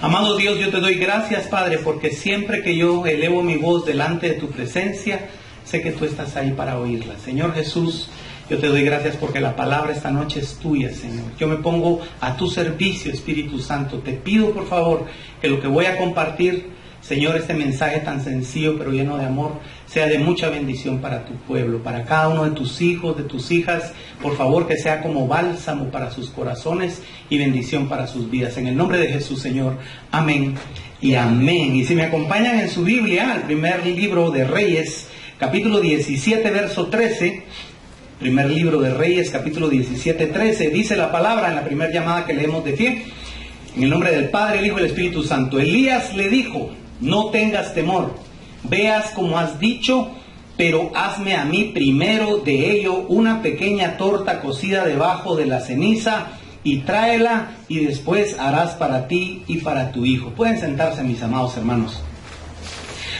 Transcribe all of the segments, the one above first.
Amado Dios, yo te doy gracias, Padre, porque siempre que yo elevo mi voz delante de tu presencia, sé que tú estás ahí para oírla. Señor Jesús, yo te doy gracias porque la palabra esta noche es tuya, Señor. Yo me pongo a tu servicio, Espíritu Santo. Te pido, por favor, que lo que voy a compartir, Señor, este mensaje tan sencillo pero lleno de amor, sea de mucha bendición para tu pueblo, para cada uno de tus hijos, de tus hijas. Por favor, que sea como bálsamo para sus corazones y bendición para sus vidas. En el nombre de Jesús, Señor. Amén y amén. Y si me acompañan en su Biblia, al primer libro de Reyes, capítulo 17, verso 13. Primer libro de Reyes, capítulo 17, 13. Dice la palabra en la primera llamada que leemos de pie. En el nombre del Padre, el Hijo y el Espíritu Santo. Elías le dijo: no tengas temor, veas como has dicho, pero hazme a mí primero de ello una pequeña torta cocida debajo de la ceniza y tráela, y después harás para ti y para tu hijo. Pueden sentarse, mis amados hermanos.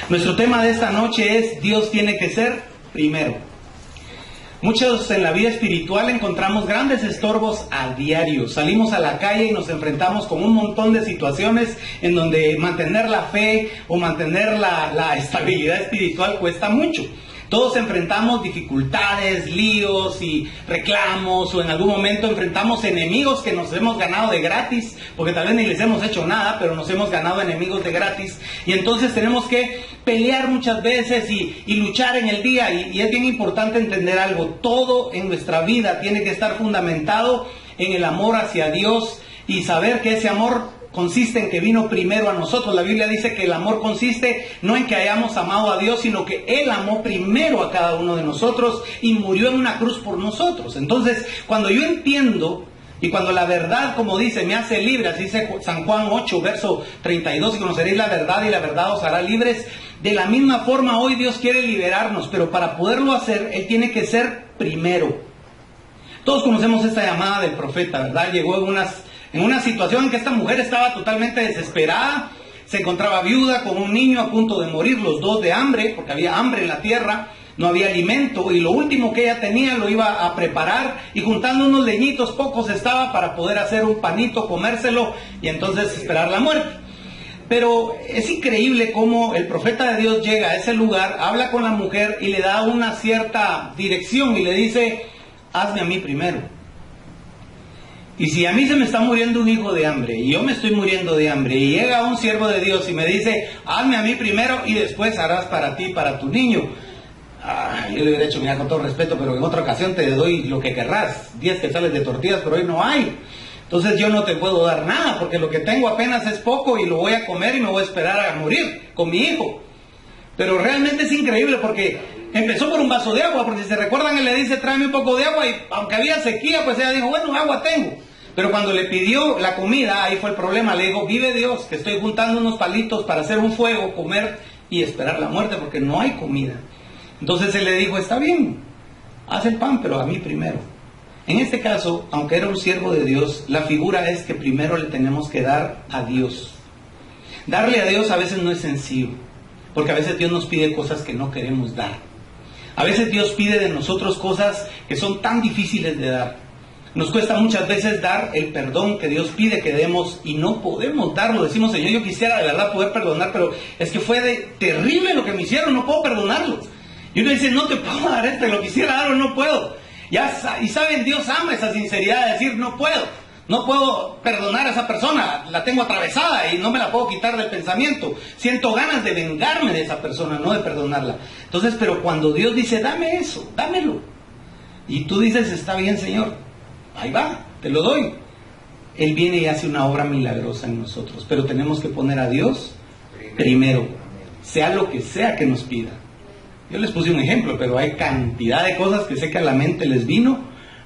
Nuestro tema de esta noche es: Dios tiene que ser primero. Muchos en la vida espiritual encontramos grandes estorbos a diario. Salimos a la calle y nos enfrentamos con un montón de situaciones en donde mantener la fe o mantener la estabilidad espiritual cuesta mucho. Todos enfrentamos dificultades, líos y reclamos, o en algún momento enfrentamos enemigos que nos hemos ganado de gratis, porque tal vez ni les hemos hecho nada, pero nos hemos ganado enemigos de gratis. Y entonces tenemos que pelear muchas veces y luchar en el día. Y es bien importante entender algo: todo en nuestra vida tiene que estar fundamentado en el amor hacia Dios y saber que ese amor consiste en que vino primero a nosotros. La Biblia dice que el amor consiste no en que hayamos amado a Dios, sino que Él amó primero a cada uno de nosotros y murió en una cruz por nosotros. Entonces, cuando yo entiendo y cuando la verdad, como dice, me hace libre, así dice San Juan 8, verso 32, y conoceréis la verdad y la verdad os hará libres. De la misma forma, hoy Dios quiere liberarnos, pero para poderlo hacer, Él tiene que ser primero. Todos conocemos esta llamada del profeta, ¿verdad? Llegó en una situación en que esta mujer estaba totalmente desesperada, se encontraba viuda con un niño a punto de morir, los dos de hambre, porque había hambre en la tierra, no había alimento, y lo último que ella tenía lo iba a preparar, y juntando unos leñitos pocos estaba para poder hacer un panito, comérselo, y entonces esperar la muerte. Pero es increíble cómo el profeta de Dios llega a ese lugar, habla con la mujer y le da una cierta dirección, y le dice: hazme a mí primero. Y si a mí se me está muriendo un hijo de hambre, y yo me estoy muriendo de hambre, y llega un siervo de Dios y me dice: hazme a mí primero y después harás para ti y para tu niño. Yo le hubiera dicho: mira, con todo respeto, pero en otra ocasión te doy lo que querrás, 10 quetzales de tortillas, pero hoy no hay. Entonces yo no te puedo dar nada, porque lo que tengo apenas es poco y lo voy a comer y me voy a esperar a morir con mi hijo. Pero realmente es increíble, porque empezó por un vaso de agua, porque si se recuerdan, él le dice: tráeme un poco de agua, y aunque había sequía, pues ella dijo: bueno, agua tengo. Pero cuando le pidió la comida, ahí fue el problema. Le dijo: vive Dios, que estoy juntando unos palitos para hacer un fuego, comer y esperar la muerte, porque no hay comida. Entonces él le dijo: está bien, haz el pan, pero a mí primero. En este caso, aunque era un siervo de Dios, la figura es que primero le tenemos que dar a Dios. Darle a Dios a veces no es sencillo, porque a veces Dios nos pide cosas que no queremos dar. A veces Dios pide de nosotros cosas que son tan difíciles de dar. Nos cuesta muchas veces dar el perdón que Dios pide que demos y no podemos darlo. Decimos: Señor, yo quisiera de verdad poder perdonar, pero es que fue terrible lo que me hicieron, no puedo perdonarlo. Y uno dice: no te puedo dar esto, lo quisiera dar o no puedo. Y saben, Dios ama esa sinceridad de decir: no puedo perdonar a esa persona, la tengo atravesada y no me la puedo quitar del pensamiento. Siento ganas de vengarme de esa persona, no de perdonarla. Entonces, pero cuando Dios dice: dame eso, dámelo, y tú dices: está bien, Señor, ahí va, te lo doy, Él viene y hace una obra milagrosa en nosotros. Pero tenemos que poner a Dios primero, sea lo que sea que nos pida. Yo les puse un ejemplo, pero hay cantidad de cosas que sé que a la mente les vino,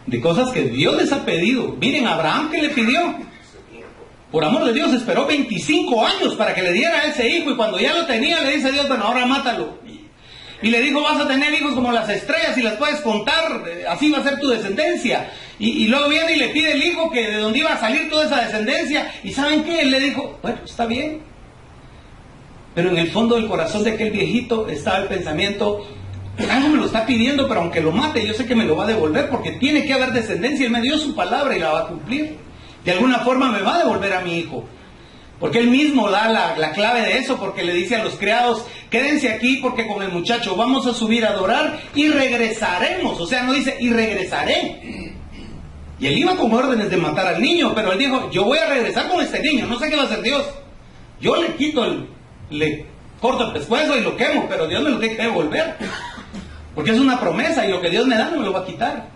de cosas que Dios les ha pedido. Miren, Abraham, ¿qué le pidió? Por amor de Dios, esperó 25 años para que le diera a ese hijo, y cuando ya lo tenía, le dice a Dios: bueno, ahora mátalo. Y le dijo: vas a tener hijos como las estrellas y las puedes contar, así va a ser tu descendencia. Y luego viene y le pide el hijo que de dónde iba a salir toda esa descendencia. ¿Y saben qué? Él le dijo: bueno, está bien. Pero en el fondo del corazón de aquel viejito estaba el pensamiento: algo me lo está pidiendo, pero aunque lo mate, yo sé que me lo va a devolver, porque tiene que haber descendencia. Él me dio su palabra y la va a cumplir. De alguna forma me va a devolver a mi hijo. Porque él mismo da la clave de eso, porque le dice a los criados, quédense aquí porque con el muchacho vamos a subir a adorar y regresaremos. O sea, no dice, y regresaré. Y él iba con órdenes de matar al niño, pero él dijo, yo voy a regresar con este niño, no sé qué va a hacer Dios. Yo le quito, le corto el pescuezo y lo quemo, pero Dios me lo tiene que devolver. Porque es una promesa y lo que Dios me da no me lo va a quitar.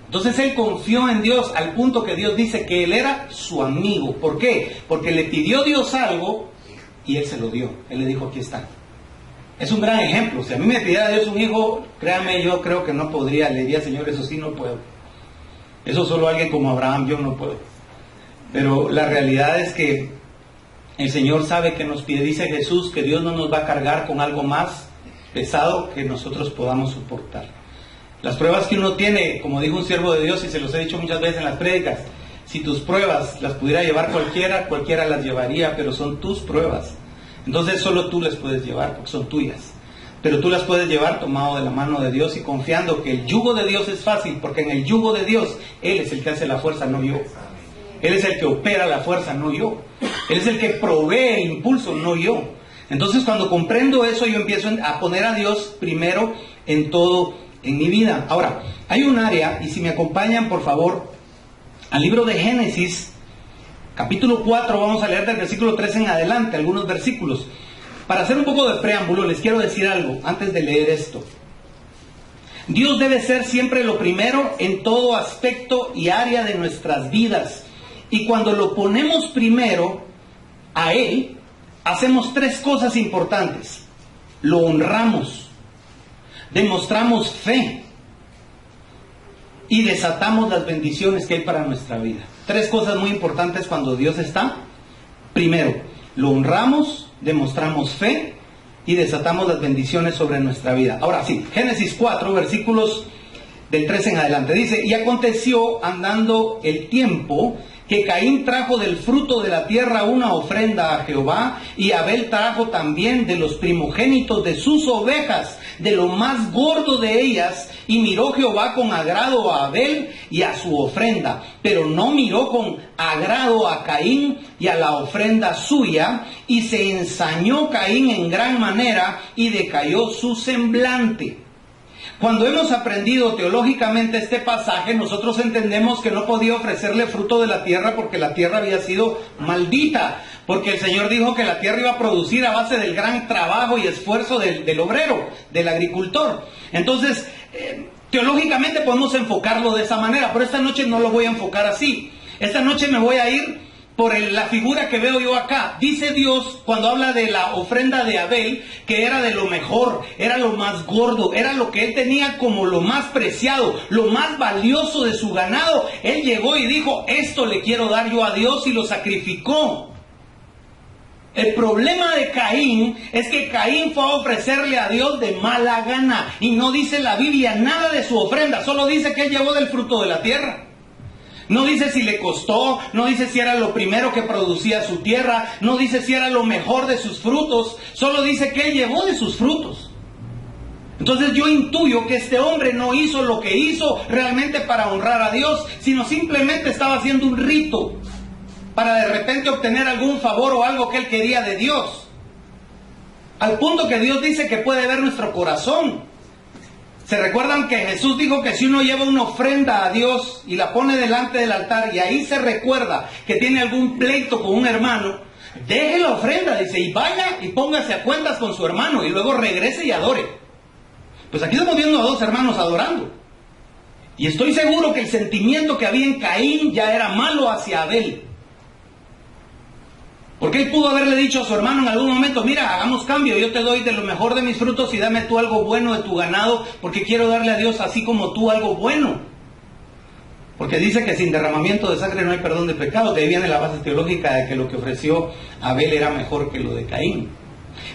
Entonces él confió en Dios al punto que Dios dice que él era su amigo. ¿Por qué? Porque le pidió Dios algo y él se lo dio. Él le dijo, aquí está. Es un gran ejemplo. Si a mí me pidiera Dios un hijo, créame, yo creo que no podría. Le diría, Señor, eso sí no puedo. Eso solo alguien como Abraham, yo no puedo. Pero la realidad es que el Señor sabe que nos pide, dice Jesús, que Dios no nos va a cargar con algo más pesado que nosotros podamos soportar. Las pruebas que uno tiene, como dijo un siervo de Dios, y se los he dicho muchas veces en las prédicas, si tus pruebas las pudiera llevar cualquiera las llevaría, pero son tus pruebas. Entonces solo tú las puedes llevar, porque son tuyas. Pero tú las puedes llevar tomado de la mano de Dios y confiando que el yugo de Dios es fácil, porque en el yugo de Dios, Él es el que hace la fuerza, no yo. Él es el que opera la fuerza, no yo. Él es el que provee el impulso, no yo. Entonces cuando comprendo eso, yo empiezo a poner a Dios primero en todo en mi vida. Ahora, hay un área, y si me acompañan por favor al libro de Génesis, capítulo 4, vamos a leer del versículo 3 en adelante, algunos versículos. Para hacer un poco de preámbulo, les quiero decir algo antes de leer esto. Dios debe ser siempre lo primero en todo aspecto y área de nuestras vidas. Y cuando lo ponemos primero a Él, hacemos tres cosas importantes. Lo honramos, demostramos fe y desatamos las bendiciones que hay para nuestra vida. Tres cosas muy importantes cuando Dios está. Primero, lo honramos, demostramos fe y desatamos las bendiciones sobre nuestra vida. Ahora sí, Génesis 4, versículos del 3 en adelante. Dice, y aconteció andando el tiempo que Caín trajo del fruto de la tierra una ofrenda a Jehová, y Abel trajo también de los primogénitos de sus ovejas, de lo más gordo de ellas, y miró Jehová con agrado a Abel y a su ofrenda, pero no miró con agrado a Caín y a la ofrenda suya, y se ensañó Caín en gran manera, y decayó su semblante. Cuando hemos aprendido teológicamente este pasaje, nosotros entendemos que no podía ofrecerle fruto de la tierra porque la tierra había sido maldita, porque el Señor dijo que la tierra iba a producir a base del gran trabajo y esfuerzo del obrero, del agricultor. Entonces, teológicamente podemos enfocarlo de esa manera, pero esta noche no lo voy a enfocar así. Esta noche me voy a ir por la figura que veo yo acá. Dice Dios, cuando habla de la ofrenda de Abel, que era de lo mejor, era lo más gordo, era lo que él tenía como lo más preciado, lo más valioso de su ganado. Él llegó y dijo, esto le quiero dar yo a Dios, y lo sacrificó. El problema de Caín es que Caín fue a ofrecerle a Dios de mala gana, y no dice la Biblia nada de su ofrenda, solo dice que él llevó del fruto de la tierra. No dice si le costó, no dice si era lo primero que producía su tierra, no dice si era lo mejor de sus frutos, solo dice que él llevó de sus frutos. Entonces yo intuyo que este hombre no hizo lo que hizo realmente para honrar a Dios, sino simplemente estaba haciendo un rito para de repente obtener algún favor o algo que él quería de Dios. Al punto que Dios dice que puede ver nuestro corazón. ¿Se recuerdan que Jesús dijo que si uno lleva una ofrenda a Dios y la pone delante del altar y ahí se recuerda que tiene algún pleito con un hermano, deje la ofrenda, dice, y vaya y póngase a cuentas con su hermano y luego regrese y adore? Pues aquí estamos viendo a dos hermanos adorando. Y estoy seguro que el sentimiento que había en Caín ya era malo hacia Abel. Porque él pudo haberle dicho a su hermano en algún momento, mira, hagamos cambio, yo te doy de lo mejor de mis frutos y dame tú algo bueno de tu ganado, porque quiero darle a Dios así como tú algo bueno. Porque dice que sin derramamiento de sangre no hay perdón de pecados. De ahí viene la base teológica de que lo que ofreció Abel era mejor que lo de Caín.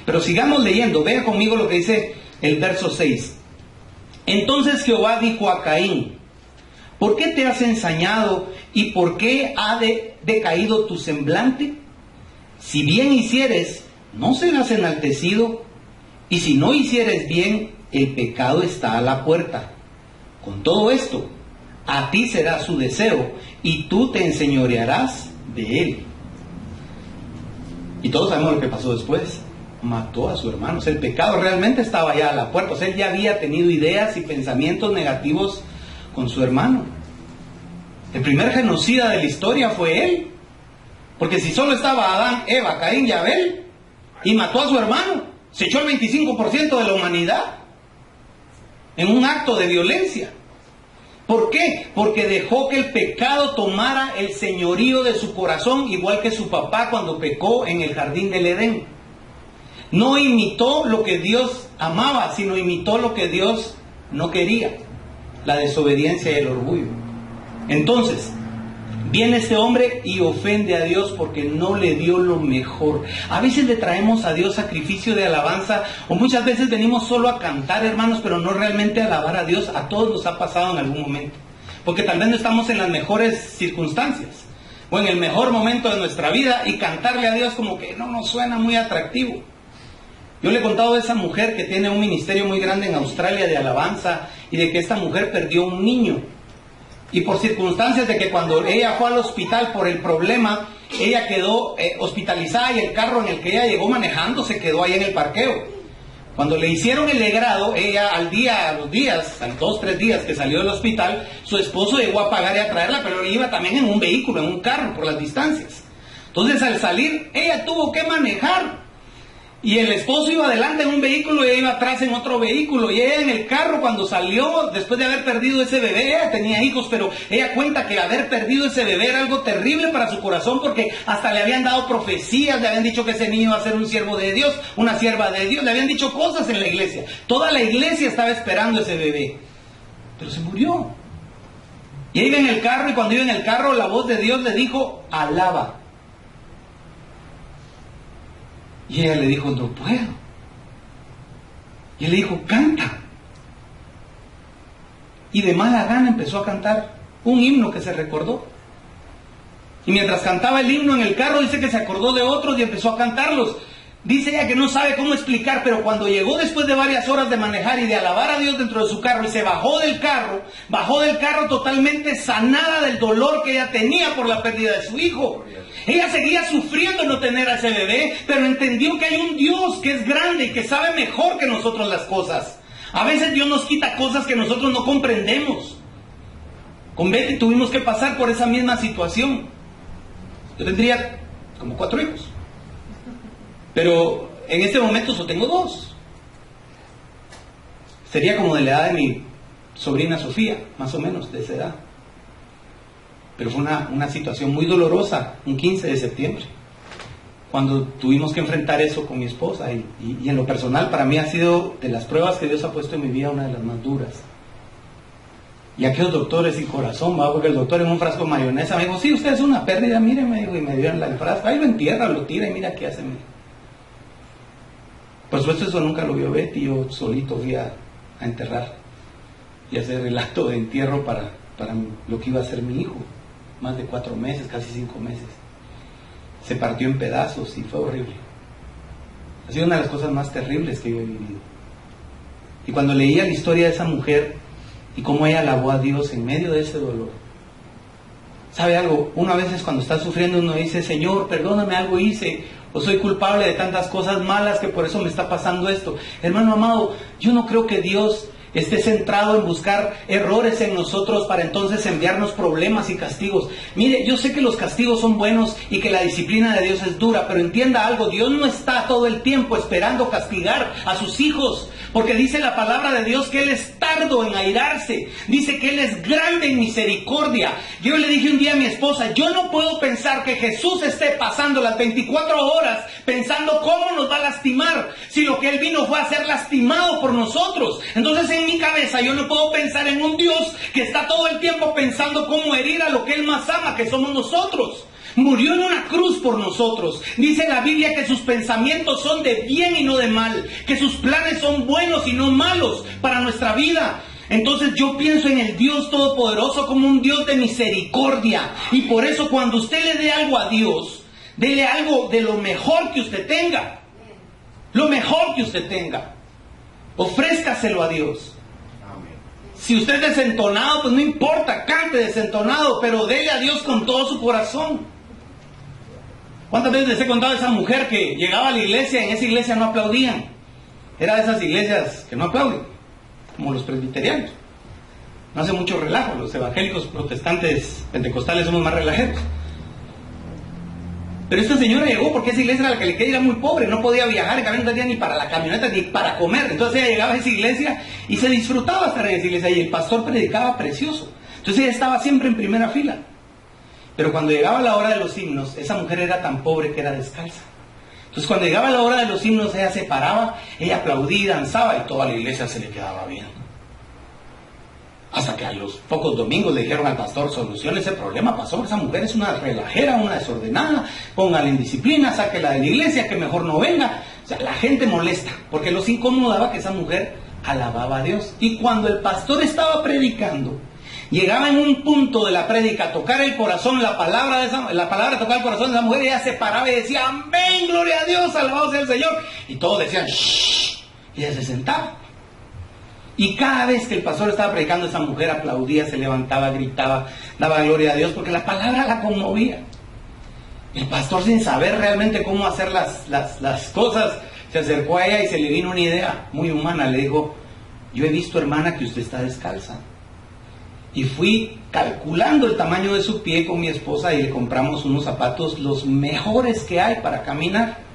Pero sigamos leyendo, vea conmigo lo que dice el verso 6. Entonces Jehová dijo a Caín, ¿por qué te has ensañado y por qué ha decaído tu semblante? Si bien hicieres, no serás enaltecido, y si no hicieres bien, el pecado está a la puerta. Con todo esto, a ti será su deseo, y tú te enseñorearás de él. Y todos sabemos lo que pasó después. Mató a su hermano. O sea, el pecado realmente estaba ya a la puerta. O sea, él ya había tenido ideas y pensamientos negativos con su hermano. El primer genocida de la historia fue él. Porque si solo estaba Adán, Eva, Caín y Abel, y mató a su hermano, se echó el 25% de la humanidad en un acto de violencia. ¿Por qué? Porque dejó que el pecado tomara el señorío de su corazón, igual que su papá cuando pecó en el jardín del Edén. No imitó lo que Dios amaba, sino imitó lo que Dios no quería: la desobediencia y el orgullo. Entonces, viene este hombre y ofende a Dios porque no le dio lo mejor. A veces le traemos a Dios sacrificio de alabanza, o muchas veces venimos solo a cantar, hermanos, pero no realmente a alabar a Dios. A todos nos ha pasado en algún momento, porque tal vez no estamos en las mejores circunstancias o en el mejor momento de nuestra vida, y cantarle a Dios como que no nos suena muy atractivo. Yo le he contado de esa mujer que tiene un ministerio muy grande en Australia de alabanza, y de que esta mujer perdió un niño. Y por circunstancias de que cuando ella fue al hospital por el problema, ella quedó hospitalizada, y el carro en el que ella llegó manejando se quedó ahí en el parqueo. Cuando le hicieron el legrado, ella a los 2-3 días que salió del hospital, su esposo llegó a pagar y a traerla, pero iba también en un vehículo, en un carro, por las distancias. Entonces al salir, ella tuvo que manejar. Y el esposo iba adelante en un vehículo y ella iba atrás en otro vehículo. Y ella en el carro, cuando salió, después de haber perdido ese bebé, ella tenía hijos, pero ella cuenta que haber perdido ese bebé era algo terrible para su corazón, porque hasta le habían dado profecías, le habían dicho que ese niño iba a ser un siervo de Dios, una sierva de Dios, le habían dicho cosas en la iglesia. Toda la iglesia estaba esperando ese bebé, pero se murió. Y ella iba en el carro, y cuando iba en el carro, la voz de Dios le dijo: alaba. Y ella le dijo: no puedo. Y él le dijo: canta. Y de mala gana empezó a cantar un himno que se recordó. Y mientras cantaba el himno en el carro, dice que se acordó de otros y empezó a cantarlos. Dice ella que no sabe cómo explicar, pero cuando llegó después de varias horas de manejar y de alabar a Dios dentro de su carro, y se bajó del carro totalmente sanada del dolor que ella tenía por la pérdida de su hijo. Ella seguía sufriendo no tener a ese bebé, pero entendió que hay un Dios que es grande y que sabe mejor que nosotros las cosas. A veces Dios nos quita cosas que nosotros no comprendemos. Con Betty tuvimos que pasar por esa misma situación. Yo tendría como 4 hijos, pero en este momento solo tengo 2. Sería como de la edad de mi sobrina Sofía, más o menos de esa edad. Pero fue una situación muy dolorosa, un 15 de septiembre, cuando tuvimos que enfrentar eso con mi esposa. Y en lo personal, para mí ha sido de las pruebas que Dios ha puesto en mi vida una de las más duras. Y aquellos doctores sin corazón, ¿va? Porque el doctor en un frasco de mayonesa me dijo: sí, usted es una pérdida, mire, me dijo, y me dieron el frasco. Ahí lo entierra, lo tira y mira qué hace. Por supuesto eso nunca lo vio Betty. Yo solito fui a enterrar y hacer el acto de entierro para lo que iba a ser mi hijo. Más de 4 meses, casi 5 meses. Se partió en pedazos y fue horrible. Ha sido una de las cosas más terribles que yo he vivido. Y cuando leía la historia de esa mujer y cómo ella alabó a Dios en medio de ese dolor, ¿sabe algo? Uno a veces cuando está sufriendo, uno dice: Señor, perdóname, algo hice, o soy culpable de tantas cosas malas que por eso me está pasando esto. Hermano amado, yo no creo que Dios esté centrado en buscar errores en nosotros para entonces enviarnos problemas y castigos. Mire, yo sé que los castigos son buenos y que la disciplina de Dios es dura, pero entienda algo: Dios no está todo el tiempo esperando castigar a sus hijos, porque dice la palabra de Dios que Él es tardo en airarse, dice que Él es grande en misericordia. Yo le dije un día a mi esposa: yo no puedo pensar que Jesús esté pasando las 24 horas pensando cómo nos va a lastimar, si lo que Él vino fue a ser lastimado por nosotros. Entonces en mi cabeza yo no puedo pensar en un Dios que está todo el tiempo pensando cómo herir a lo que Él más ama, que somos nosotros. Murió en una cruz por nosotros. Dice la Biblia que sus pensamientos son de bien y no de mal, que sus planes son buenos y no malos para nuestra vida. Entonces yo pienso en el Dios Todopoderoso como un Dios de misericordia. Y por eso cuando usted le dé algo a Dios, dele algo de lo mejor que usted tenga. Lo mejor que usted tenga. Ofrézcaselo a Dios. Si usted es desentonado, pues no importa, cante desentonado, pero dele a Dios con todo su corazón. ¿Cuántas veces les he contado a esa mujer que llegaba a la iglesia y en esa iglesia no aplaudían? Era de esas iglesias que no aplauden, como los presbiterianos. No hace mucho relajo, los evangélicos protestantes pentecostales somos más relajeros. Pero esta señora llegó porque esa iglesia era la que le quedaba, era muy pobre, no podía viajar, que no tenía ni para la camioneta ni para comer. Entonces ella llegaba a esa iglesia y se disfrutaba estar en esa iglesia y el pastor predicaba precioso. Entonces ella estaba siempre en primera fila. Pero cuando llegaba la hora de los himnos, esa mujer era tan pobre que era descalza. Entonces cuando llegaba la hora de los himnos, ella se paraba, ella aplaudía, danzaba y toda la iglesia se le quedaba viendo. Hasta que a los pocos domingos le dijeron al pastor, solucione ese problema, pastor, esa mujer es una relajera, una desordenada, póngala en disciplina, sáquela de la iglesia, que mejor no venga. O sea, la gente molesta, porque los incomodaba que esa mujer alababa a Dios. Y cuando el pastor estaba predicando, llegaba en un punto de la prédica a tocar el corazón, la palabra tocar el corazón de esa mujer, y ella se paraba y decía, amén, gloria a Dios, alabado sea el Señor. Y todos decían, shh, y ella se sentaba. Y cada vez que el pastor estaba predicando, esa mujer aplaudía, se levantaba, gritaba, daba gloria a Dios, porque la palabra la conmovía. El pastor, sin saber realmente cómo hacer las cosas, se acercó a ella y se le vino una idea muy humana. Le dijo, yo he visto, hermana, que usted está descalza. Y fui calculando el tamaño de su pie con mi esposa y le compramos unos zapatos los mejores que hay para caminar.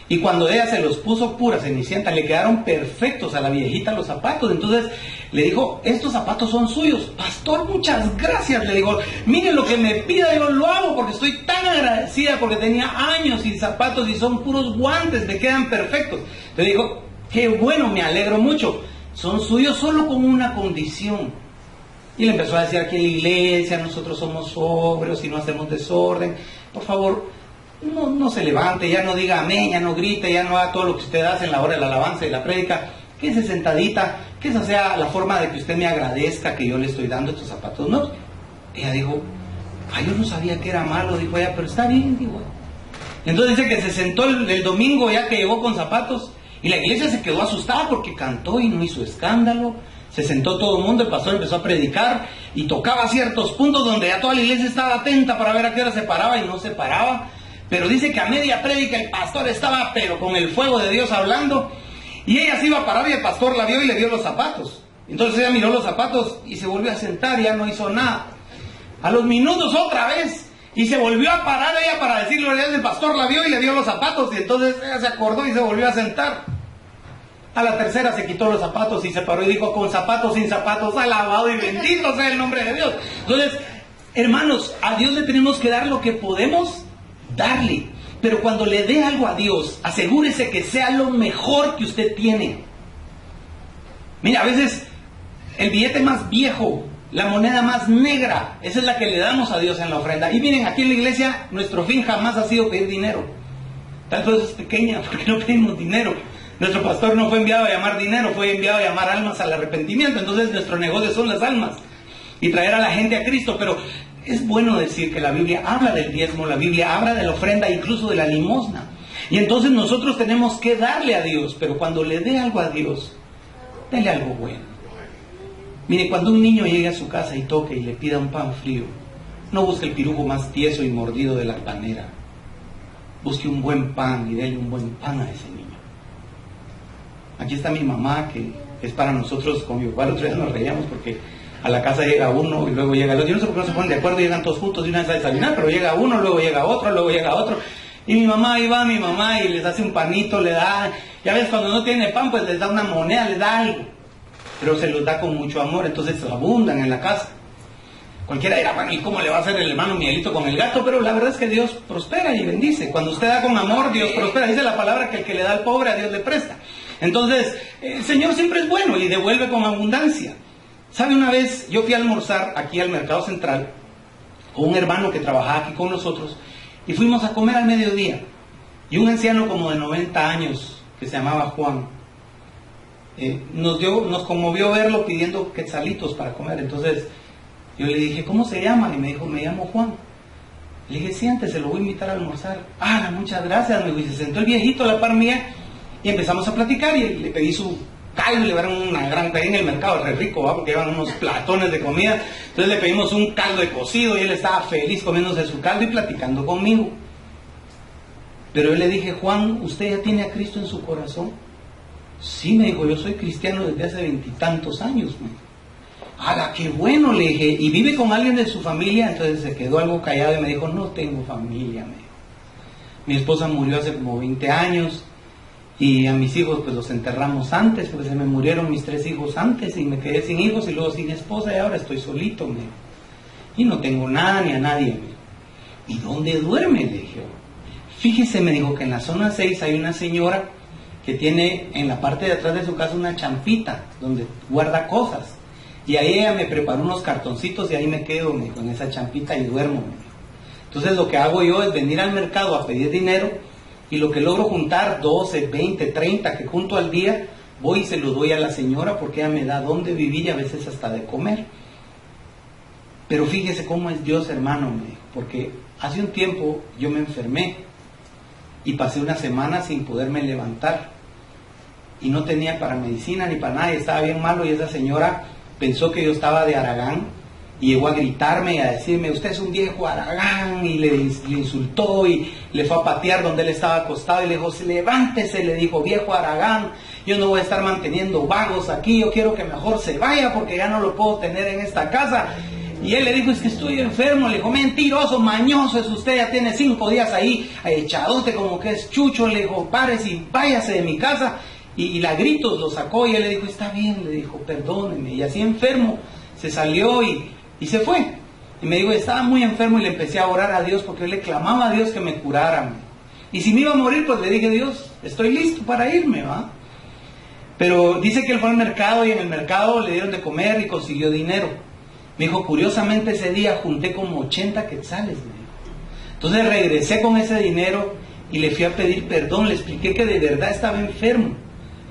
Y cuando ella se los puso, pura cenicienta, le quedaron perfectos a la viejita los zapatos. Entonces le dijo, estos zapatos son suyos. Pastor, muchas gracias. Le digo, mire lo que me pida, yo lo hago porque estoy tan agradecida, porque tenía años sin zapatos y son puros guantes, me quedan perfectos. Le dijo, qué bueno, me alegro mucho. Son suyos solo con una condición. Y le empezó a decir, aquí en la iglesia nosotros somos sobrios y no hacemos desorden. Por favor, no se levante, ya no diga amén, ya no grite, ya no haga todo lo que usted hace en la hora de la alabanza y la prédica. Quédese sentadita, que esa sea la forma de que usted me agradezca que yo le estoy dando estos zapatos. No, ella dijo, yo no sabía que era malo, dijo ella, pero está bien, digo. Entonces dice que se sentó el domingo ya que llegó con zapatos y la iglesia se quedó asustada porque cantó y no hizo escándalo. Se sentó todo el mundo, el pastor empezó a predicar y tocaba ciertos puntos donde ya toda la iglesia estaba atenta para ver a qué hora se paraba y no se paraba. Pero dice que a media prédica el pastor estaba pero con el fuego de Dios hablando y ella se iba a parar y el pastor la vio y le dio los zapatos. Entonces ella miró los zapatos y se volvió a sentar y ya no hizo nada. A los minutos otra vez y se volvió a parar ella para decirle a el pastor la vio y le dio los zapatos y entonces ella se acordó y se volvió a sentar. A la tercera se quitó los zapatos y se paró y dijo, con zapatos, sin zapatos, alabado y bendito sea el nombre de Dios. Entonces, hermanos, a Dios le tenemos que dar lo que podemos darle, pero cuando le dé algo a Dios, asegúrese que sea lo mejor que usted tiene. Mira, a veces el billete más viejo, la moneda más negra, esa es la que le damos a Dios en la ofrenda. Y miren, aquí en la iglesia nuestro fin jamás ha sido pedir dinero. Tal vez es pequeña porque no pedimos dinero. Nuestro pastor no fue enviado a llamar dinero, fue enviado a llamar almas al arrepentimiento. Entonces nuestro negocio son las almas y traer a la gente a Cristo. Pero es bueno decir que la Biblia habla del diezmo, la Biblia habla de la ofrenda, incluso de la limosna. Y entonces nosotros tenemos que darle a Dios, pero cuando le dé algo a Dios, dele algo bueno. Mire, cuando un niño llegue a su casa y toque y le pida un pan frío, no busque el pirujo más tieso y mordido de la panera. Busque un buen pan y dele un buen pan a ese niño. Aquí está mi mamá, que es para nosotros, con mi papá el otro día nos reíamos porque a la casa llega uno y luego llega el otro. Yo no sé por qué no se ponen de acuerdo, llegan todos juntos y una vez a desayunar, pero llega uno, luego llega otro, luego llega otro. Y mi mamá, ahí va mi mamá y les hace un panito, le da, ya ves, cuando no tiene pan, pues les da una moneda, les da algo. Pero se los da con mucho amor, entonces abundan en la casa. Cualquiera dirá, bueno, ¿y cómo le va a hacer el hermano Miguelito con el gato? Pero la verdad es que Dios prospera y bendice. Cuando usted da con amor, Dios prospera. Dice la palabra que el que le da al pobre, a Dios le presta. Entonces, el Señor siempre es bueno y devuelve con abundancia. ¿Sabe? Una vez yo fui a almorzar aquí al Mercado Central con un hermano que trabajaba aquí con nosotros y fuimos a comer al mediodía. Y un anciano como de 90 años, que se llamaba Juan, nos conmovió verlo pidiendo quetzalitos para comer. Entonces yo le dije, ¿cómo se llama? Y me dijo, me llamo Juan. Le dije, siéntese, lo voy a invitar a almorzar. Muchas gracias, me dijo. Y se sentó el viejito a la par mía y empezamos a platicar y le pedí su caldo, le dieron una gran pedida en el mercado, re rico, ¿va? Porque llevan unos platones de comida. Entonces le pedimos un caldo de cocido y él estaba feliz comiéndose su caldo y platicando conmigo. Pero yo le dije, Juan, ¿usted ya tiene a Cristo en su corazón? Sí, me dijo, yo soy cristiano desde hace 20 y tantos años. ¡Hala, qué bueno! Le dije, ¿y vive con alguien de su familia? Entonces se quedó algo callado y me dijo, no tengo familia, me dijo. Mi esposa murió hace como 20 años y a mis hijos pues los enterramos antes, porque se me murieron mis 3 hijos antes y me quedé sin hijos y luego sin esposa y ahora estoy solito, me dijo. Y no tengo nada ni a nadie, me dijo. ¿Y dónde duerme? Le dije. Fíjese, me dijo, que en la zona 6 hay una señora que tiene en la parte de atrás de su casa una champita donde guarda cosas. Y ahí ella me preparó unos cartoncitos y ahí me quedo, me dijo, en esa champita y duermo, me dijo. Entonces lo que hago yo es venir al mercado a pedir dinero y lo que logro juntar, 12, 20, 30 que junto al día, voy y se lo doy a la señora porque ella me da dónde vivir y a veces hasta de comer. Pero fíjese cómo es Dios, hermano, me dijo, porque hace un tiempo yo me enfermé y pasé una semana sin poderme levantar y no tenía para medicina ni para nada y estaba bien malo y esa señora pensó que yo estaba de Aragán y llegó a gritarme y a decirme, usted es un viejo Aragán, y le insultó y le fue a patear donde él estaba acostado y le dijo, levántese, le dijo, viejo Aragán, yo no voy a estar manteniendo vagos aquí, yo quiero que mejor se vaya porque ya no lo puedo tener en esta casa. Y él le dijo, es que estoy enfermo. Le dijo, mentiroso, mañoso es usted, ya tiene 5 días ahí echadote como que es chucho. Le dijo, párese y váyase de mi casa. Y la gritos lo sacó y él le dijo, está bien, le dijo, perdóneme. Y así enfermo se salió y se fue. Y me dijo, estaba muy enfermo y le empecé a orar a Dios porque yo le clamaba a Dios que me curara. Y si me iba a morir, pues le dije, Dios, estoy listo para irme, ¿va? Pero dice que él fue al mercado y en el mercado le dieron de comer y consiguió dinero. Me dijo, curiosamente ese día junté como 80 quetzales, me dijo. Entonces regresé con ese dinero y le fui a pedir perdón, le expliqué que de verdad estaba enfermo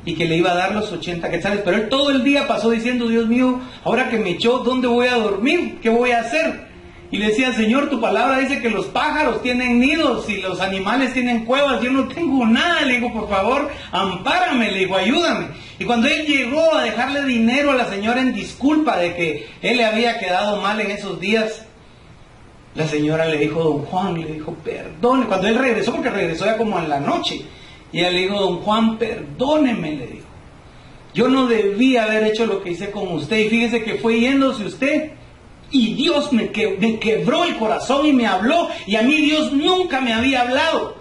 y que le iba a dar los 80 quetzales, pero él todo el día pasó diciendo, Dios mío, ahora que me echó, ¿dónde voy a dormir? ¿Qué voy a hacer? Y le decía, Señor, tu palabra dice que los pájaros tienen nidos y los animales tienen cuevas, yo no tengo nada. Le digo, por favor, ampárame, le digo, ayúdame. Y cuando él llegó a dejarle dinero a la señora en disculpa de que él le había quedado mal en esos días, la señora le dijo, don Juan, le dijo, perdone. Cuando él regresó, porque regresó ya como en la noche, y ella le dijo, don Juan, perdóneme, le dijo. Yo no debía haber hecho lo que hice con usted, y fíjese que fue yéndose usted, y Dios me quebró el corazón y me habló, y a mí Dios nunca me había hablado.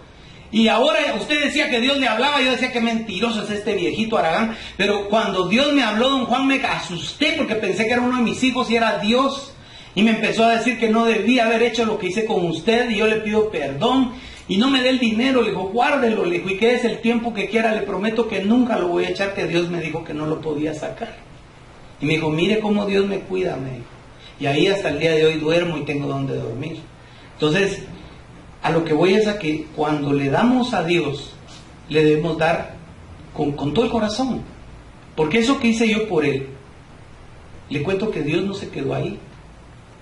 Y ahora usted decía que Dios le hablaba, yo decía que mentiroso es este viejito Aragán, pero cuando Dios me habló, don Juan, me asusté porque pensé que era uno de mis hijos y era Dios, y me empezó a decir que no debía haber hecho lo que hice con usted, y yo le pido perdón, y no me dé el dinero. Le dijo, guárdelo, le dijo, y quédese el tiempo que quiera, le prometo que nunca lo voy a echar, que Dios me dijo que no lo podía sacar. Y me dijo, mire cómo Dios me cuida, me dijo. Y ahí hasta el día de hoy duermo y tengo donde dormir. Entonces, a lo que voy es a que cuando le damos a Dios, le debemos dar con todo el corazón. Porque eso que hice yo por él, le cuento que Dios no se quedó ahí.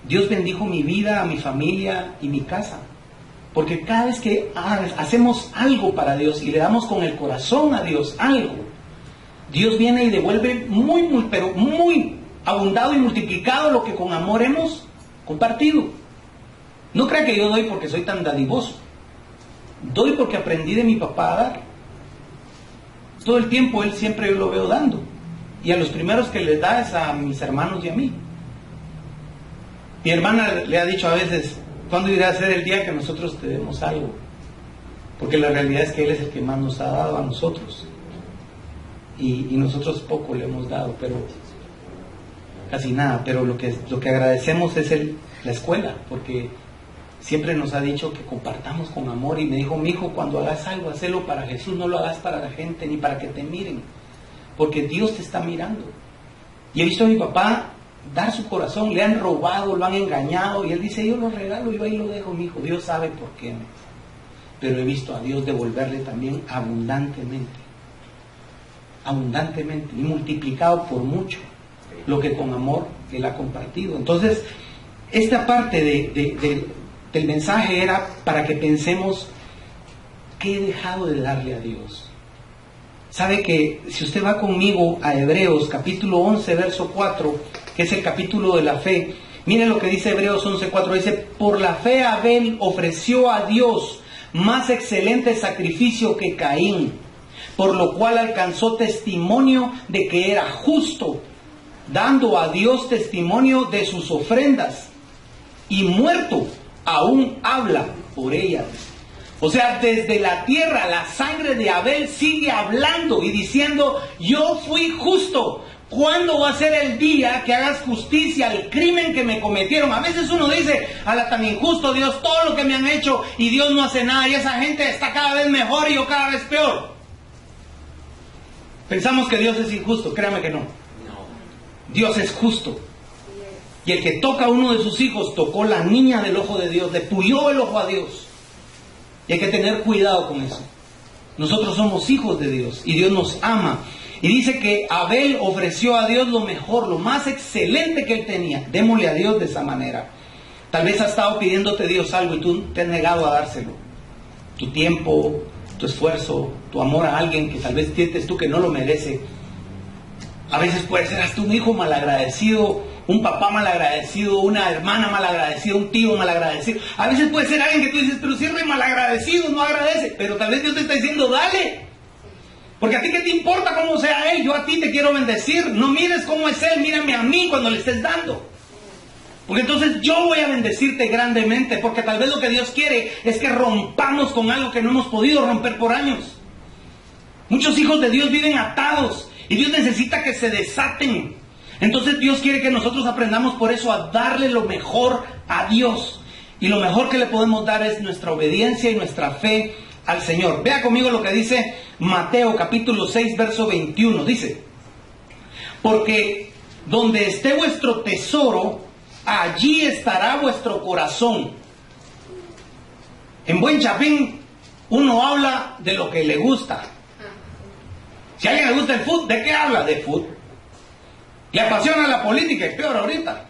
Dios bendijo mi vida, a mi familia y mi casa. Porque cada vez que hacemos algo para Dios y le damos con el corazón a Dios algo, Dios viene y devuelve pero muy abundado y multiplicado lo que con amor hemos compartido. No crea que yo doy porque soy tan dadivoso. Doy porque aprendí de mi papá a dar. Todo el tiempo él siempre yo lo veo dando. Y a los primeros que les da es a mis hermanos y a mí. Mi hermana le ha dicho a veces, ¿cuándo irá a ser el día que nosotros te demos algo? Porque la realidad es que él es el que más nos ha dado a nosotros. Y nosotros poco le hemos dado, pero casi nada. Pero lo que agradecemos es la escuela, porque siempre nos ha dicho que compartamos con amor. Y me dijo, mi hijo, cuando hagas algo, hacelo para Jesús, no lo hagas para la gente, ni para que te miren, porque Dios te está mirando. Y he visto a mi papá dar su corazón, le han robado, lo han engañado, y él dice, yo lo regalo, yo ahí lo dejo, mi hijo, Dios sabe por qué. Pero he visto a Dios devolverle también abundantemente, y multiplicado por mucho lo que con amor él ha compartido. Entonces, esta parte del mensaje era para que pensemos, ¿qué he dejado de darle a Dios? Sabe que si usted va conmigo a Hebreos capítulo 11 verso 4, que es el capítulo de la fe, miren lo que dice Hebreos 11:4, dice, por la fe Abel ofreció a Dios más excelente sacrificio que Caín, por lo cual alcanzó testimonio de que era justo, dando a Dios testimonio de sus ofrendas, y muerto aún habla por ellas. O sea, desde la tierra la sangre de Abel sigue hablando y diciendo: yo fui justo. ¿Cuándo va a ser el día que hagas justicia al crimen que me cometieron? A veces uno dice: ala, tan injusto Dios, todo lo que me han hecho, y Dios no hace nada, y esa gente está cada vez mejor y yo cada vez peor. Pensamos que Dios es injusto. Créame que no. Dios es justo. Y el que toca a uno de sus hijos tocó la niña del ojo de Dios, le pulió el ojo a Dios. Y hay que tener cuidado con eso. Nosotros somos hijos de Dios y Dios nos ama. Y dice que Abel ofreció a Dios lo mejor, lo más excelente que él tenía. Démosle a Dios de esa manera. Tal vez ha estado pidiéndote Dios algo y tú te has negado a dárselo. Tu tiempo, tu esfuerzo, tu amor a alguien que tal vez sientes tú que no lo merece. A veces puede ser hasta un hijo malagradecido, un papá malagradecido, una hermana malagradecida, un tío malagradecido. A veces puede ser alguien que tú dices: pero si eres malagradecido, no agradece. Pero tal vez Dios te está diciendo: dale. Porque a ti, ¿qué te importa cómo sea él? Yo a ti te quiero bendecir. No mires cómo es él, mírame a mí cuando le estés dando. Porque entonces yo voy a bendecirte grandemente. Porque tal vez lo que Dios quiere es que rompamos con algo que no hemos podido romper por años. Muchos hijos de Dios viven atados y Dios necesita que se desaten. Entonces Dios quiere que nosotros aprendamos por eso a darle lo mejor a Dios. Y lo mejor que le podemos dar es nuestra obediencia y nuestra fe al Señor. Vea conmigo lo que dice Mateo capítulo 6, verso 21. Dice: porque donde esté vuestro tesoro, allí estará vuestro corazón. En buen chapín, uno habla de lo que le gusta. Si a alguien le gusta el fútbol, ¿de qué habla? De fútbol. Le apasiona la política, es peor ahorita.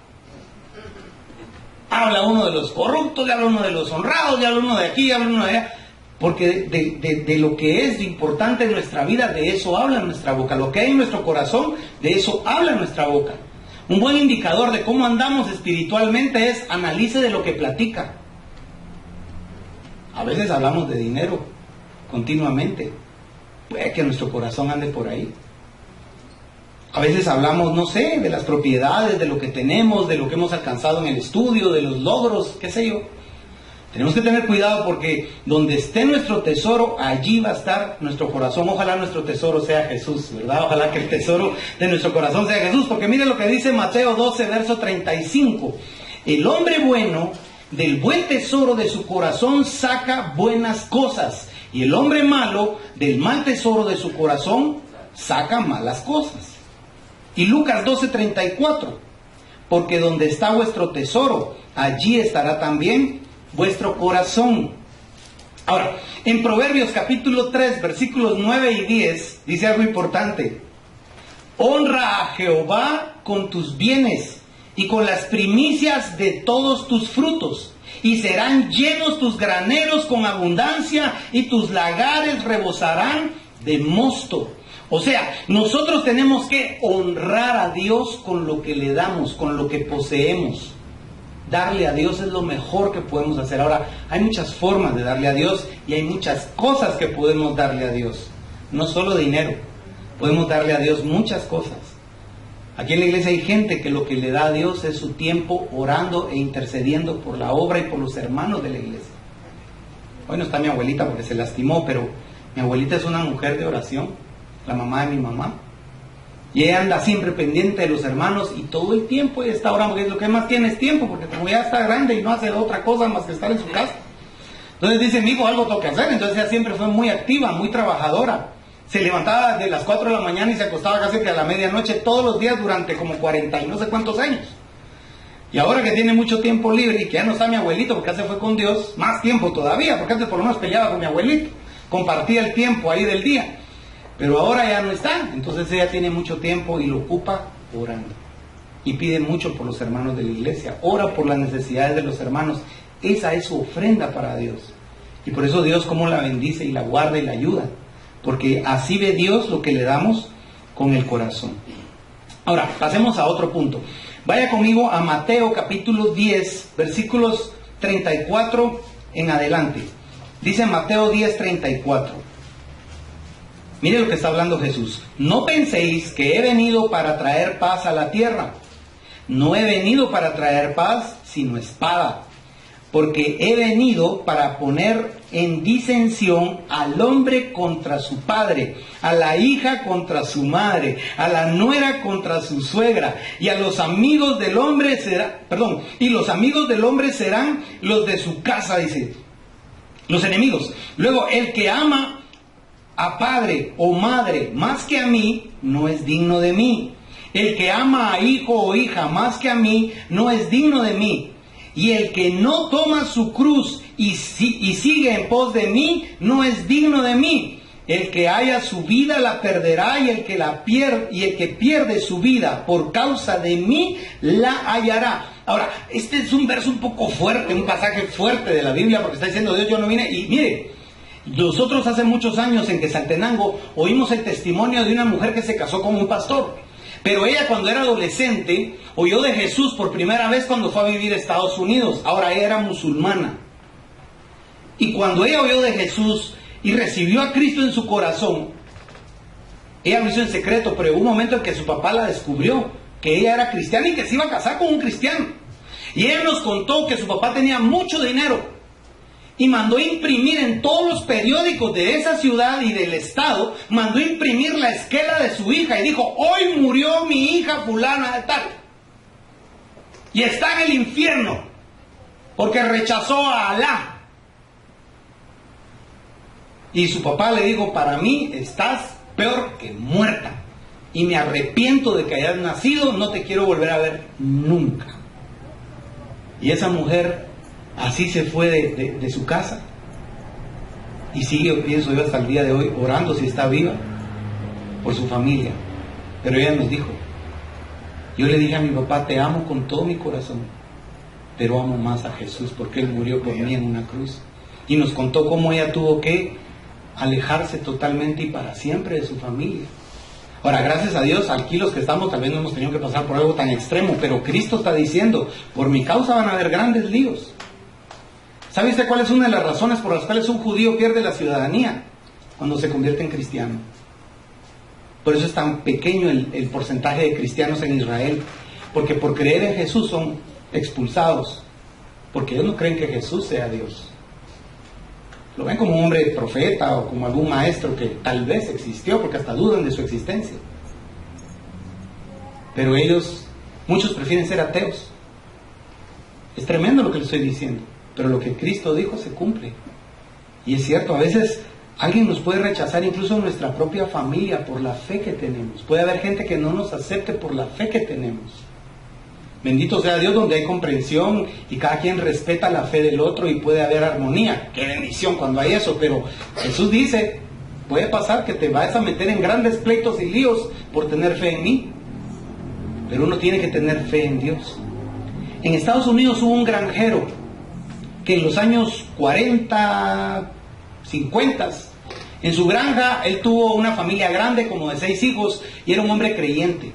Habla uno de los corruptos, habla uno de los honrados, habla uno de aquí, habla uno de allá. Porque de lo que es importante en nuestra vida, de eso habla nuestra boca. Lo que hay en nuestro corazón, de eso habla nuestra boca. Un buen indicador de cómo andamos espiritualmente es: analice de lo que platica. A veces hablamos de dinero continuamente. Puede que nuestro corazón ande por ahí. A veces hablamos, no sé, de las propiedades, de lo que tenemos, de lo que hemos alcanzado en el estudio, de los logros, qué sé yo. Tenemos que tener cuidado porque donde esté nuestro tesoro, allí va a estar nuestro corazón. Ojalá nuestro tesoro sea Jesús, ¿verdad? Ojalá que el tesoro de nuestro corazón sea Jesús. Porque mire lo que dice Mateo 12, verso 35. El hombre bueno del buen tesoro de su corazón saca buenas cosas. Y el hombre malo del mal tesoro de su corazón saca malas cosas. Y Lucas 12:34, porque donde está vuestro tesoro, allí estará también vuestro corazón. Ahora, en Proverbios capítulo 3, versículos 9 y 10, dice algo importante: honra a Jehová con tus bienes y con las primicias de todos tus frutos, y serán llenos tus graneros con abundancia, y tus lagares rebosarán de mosto. O sea, nosotros tenemos que honrar a Dios con lo que le damos, con lo que poseemos. Darle a Dios es lo mejor que podemos hacer. Ahora, hay muchas formas de darle a Dios y hay muchas cosas que podemos darle a Dios. No solo dinero, podemos darle a Dios muchas cosas. Aquí en la iglesia hay gente que lo que le da a Dios es su tiempo orando e intercediendo por la obra y por los hermanos de la iglesia. Hoy no está mi abuelita porque se lastimó, pero mi abuelita es una mujer de oración. La mamá de mi mamá, y ella anda siempre pendiente de los hermanos y todo el tiempo ella está orando, porque lo que más tiene es tiempo, porque como ya está grande y no hace otra cosa más que estar en su casa. Entonces dice: mi hijo, algo tengo que hacer. Entonces ella siempre fue muy activa, muy trabajadora. Se levantaba de las 4 de la mañana y se acostaba casi que a la medianoche todos los días durante como 40 y no sé cuántos años. Y ahora que tiene mucho tiempo libre y que ya no está mi abuelito porque ya se fue con Dios, más tiempo todavía, porque antes por lo menos peleaba con mi abuelito, compartía el tiempo ahí del día. Pero ahora ya no está, entonces ella tiene mucho tiempo y lo ocupa orando. Y pide mucho por los hermanos de la iglesia, ora por las necesidades de los hermanos. Esa es su ofrenda para Dios. Y por eso Dios como la bendice y la guarda y la ayuda. Porque así ve Dios lo que le damos con el corazón. Ahora, pasemos a otro punto. Vaya conmigo a Mateo capítulo 10, versículos 34 en adelante. Dice Mateo 10:34. Mire lo que está hablando Jesús. No penséis que he venido para traer paz a la tierra. No he venido para traer paz, sino espada. Porque he venido para poner en disensión al hombre contra su padre, a la hija contra su madre, a la nuera contra su suegra, y a los amigos del hombre y los amigos del hombre serán los de su casa, dice. Los enemigos. Luego, el que ama a padre o madre más que a mí, no es digno de mí. El que ama a hijo o hija más que a mí, no es digno de mí. Y el que no toma su cruz y sigue en pos de mí, no es digno de mí. El que haya su vida la perderá, y el que pierde su vida por causa de mí, la hallará. Ahora, este es un verso un poco fuerte, un pasaje fuerte de la Biblia, porque está diciendo Dios, yo no vine. Y mire, nosotros hace muchos años en Quetzaltenango oímos el testimonio de una mujer que se casó con un pastor. Pero ella, cuando era adolescente, oyó de Jesús por primera vez cuando fue a vivir a Estados Unidos. Ahora ella era musulmana. Y cuando ella oyó de Jesús y recibió a Cristo en su corazón, ella lo hizo en secreto, pero hubo un momento en que su papá la descubrió, que ella era cristiana y que se iba a casar con un cristiano. Y ella nos contó que su papá tenía mucho dinero y mandó imprimir en todos los periódicos de esa ciudad y del estado, mandó imprimir la esquela de su hija y dijo: hoy murió mi hija fulana de tal, y está en el infierno porque rechazó a Alá. Y su papá le dijo: para mí estás peor que muerta, y me arrepiento de que hayas nacido, no te quiero volver a ver nunca. Y esa mujer así se fue de su casa, y sigue, pienso yo, hasta el día de hoy orando, si está viva, por su familia. Pero ella nos dijo: yo le dije a mi papá, te amo con todo mi corazón, pero amo más a Jesús porque Él murió por mí en una cruz. Y nos contó cómo ella tuvo que alejarse totalmente y para siempre de su familia. Ahora, gracias a Dios, aquí los que estamos tal vez no hemos tenido que pasar por algo tan extremo, pero Cristo está diciendo: por mi causa van a haber grandes líos. ¿Sabe usted cuál es una de las razones por las cuales un judío pierde la ciudadanía? Cuando se convierte en cristiano. Por eso es tan pequeño el porcentaje de cristianos en Israel, porque por creer en Jesús son expulsados, porque ellos no creen que Jesús sea Dios. Lo ven como un hombre profeta o como algún maestro que tal vez existió, porque hasta dudan de su existencia. Pero muchos prefieren ser ateos. Es tremendo lo que les estoy diciendo, pero lo que Cristo dijo se cumple. Y es cierto, a veces alguien nos puede rechazar, incluso en nuestra propia familia, por la fe que tenemos. Puede haber gente que no nos acepte por la fe que tenemos. Bendito sea Dios, donde hay comprensión y cada quien respeta la fe del otro y puede haber armonía. Qué bendición cuando hay eso, pero Jesús dice: puede pasar que te vayas a meter en grandes pleitos y líos por tener fe en mí. Pero uno tiene que tener fe en Dios. En Estados Unidos hubo un granjero que en los años 40, 50, en su granja, él tuvo una familia grande, como de 6 hijos, y era un hombre creyente.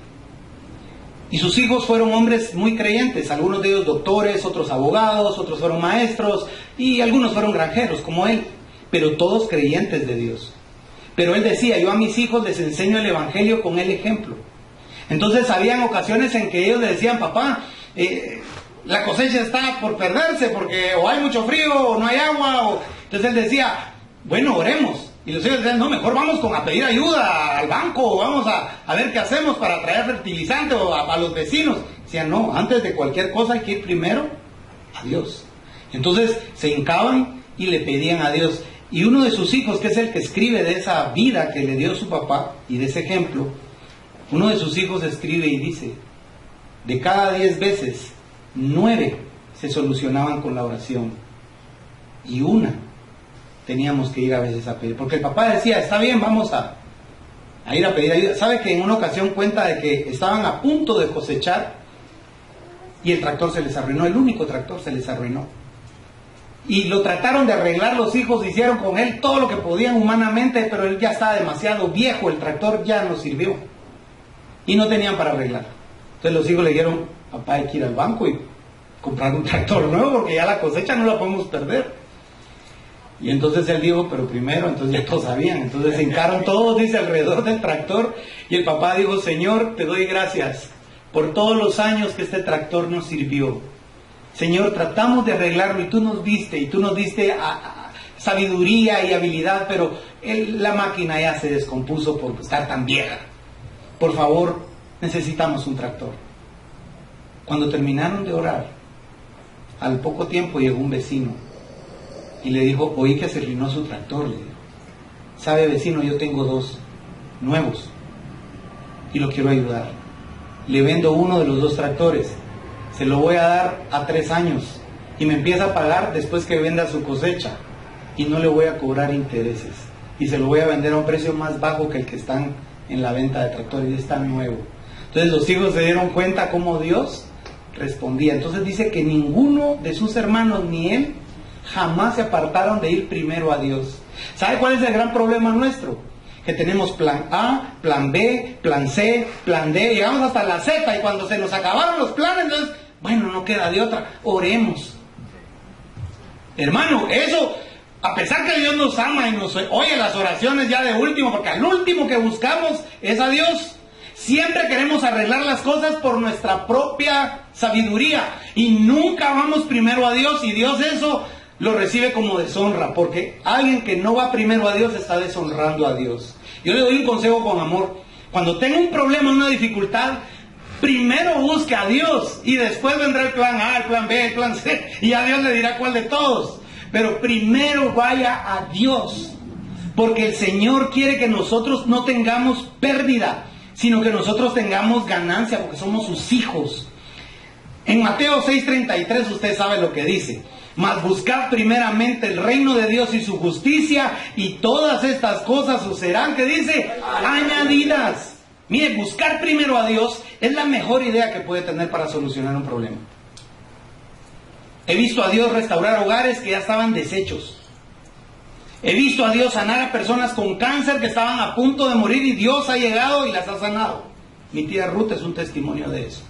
Y sus hijos fueron hombres muy creyentes, algunos de ellos doctores, otros abogados, otros fueron maestros, y algunos fueron granjeros, como él, pero todos creyentes de Dios. Pero él decía: yo a mis hijos les enseño el evangelio con el ejemplo. Entonces habían ocasiones en que ellos le decían: papá, la cosecha está por perderse porque o hay mucho frío o no hay agua. Entonces él decía: bueno, oremos. Y los hijos decían: no, mejor vamos a pedir ayuda al banco, o vamos a ver qué hacemos para traer fertilizante o a los vecinos. Decían: no, antes de cualquier cosa hay que ir primero a Dios. Entonces se hincaban y le pedían a Dios. Y uno de sus hijos, que es el que escribe de esa vida que le dio su papá y de ese ejemplo, uno de sus hijos escribe y dice: de cada 10 veces, 9 se solucionaban con la oración, y una teníamos que ir a veces a pedir, porque el papá decía: está bien, vamos a ir a pedir ayuda. ¿Sabe que en una ocasión cuenta de que estaban a punto de cosechar y el tractor se les arruinó? El único tractor se les arruinó, y lo trataron de arreglar los hijos, hicieron con él todo lo que podían humanamente, pero él ya estaba demasiado viejo, el tractor ya no sirvió y no tenían para arreglar. Entonces los hijos le dijeron: papá, hay que ir al banco y comprar un tractor nuevo porque ya la cosecha no la podemos perder. Y entonces él dijo, pero primero, entonces ya todos sabían, entonces se hincaron todos, dice, alrededor del tractor, y el papá dijo, Señor, te doy gracias por todos los años que este tractor nos sirvió. Señor, tratamos de arreglarlo y tú nos diste sabiduría y habilidad, pero la máquina ya se descompuso por estar tan vieja. Por favor, necesitamos un tractor. Cuando terminaron de orar, al poco tiempo llegó un vecino y le dijo, oí que se arruinó su tractor, le dijo. Sabe, vecino, yo tengo 2 nuevos y lo quiero ayudar. Le vendo uno de los 2 tractores, se lo voy a dar a 3 años y me empieza a pagar después que venda su cosecha y no le voy a cobrar intereses y se lo voy a vender a un precio más bajo que el que están en la venta de tractores y está nuevo. Entonces los hijos se dieron cuenta cómo Dios respondía. Entonces dice que ninguno de sus hermanos ni él jamás se apartaron de ir primero a Dios. ¿Sabe cuál es el gran problema nuestro? Que tenemos plan A, plan B, plan C, plan D, llegamos hasta la Z y cuando se nos acabaron los planes, entonces, bueno, no queda de otra, oremos. Hermano, eso, a pesar que Dios nos ama y nos oye las oraciones ya de último, porque al último que buscamos es a Dios. Siempre queremos arreglar las cosas por nuestra propia sabiduría y nunca vamos primero a Dios, y Dios eso lo recibe como deshonra, porque alguien que no va primero a Dios está deshonrando a Dios. Yo le doy un consejo con amor: cuando tenga un problema, una dificultad, primero busque a Dios y después vendrá el plan A, el plan B, el plan C, y a Dios le dirá cuál de todos. Pero primero vaya a Dios, porque el Señor quiere que nosotros no tengamos pérdida, sino que nosotros tengamos ganancia, porque somos sus hijos. En Mateo 6:33 usted sabe lo que dice: mas buscad primeramente el reino de Dios y su justicia, y todas estas cosas os serán, ¿qué dice? Añadidas. Mire, buscar primero a Dios es la mejor idea que puede tener para solucionar un problema. He visto a Dios restaurar hogares que ya estaban deshechos. He visto a Dios sanar a personas con cáncer que estaban a punto de morir y Dios ha llegado y las ha sanado. Mi tía Ruth es un testimonio de eso.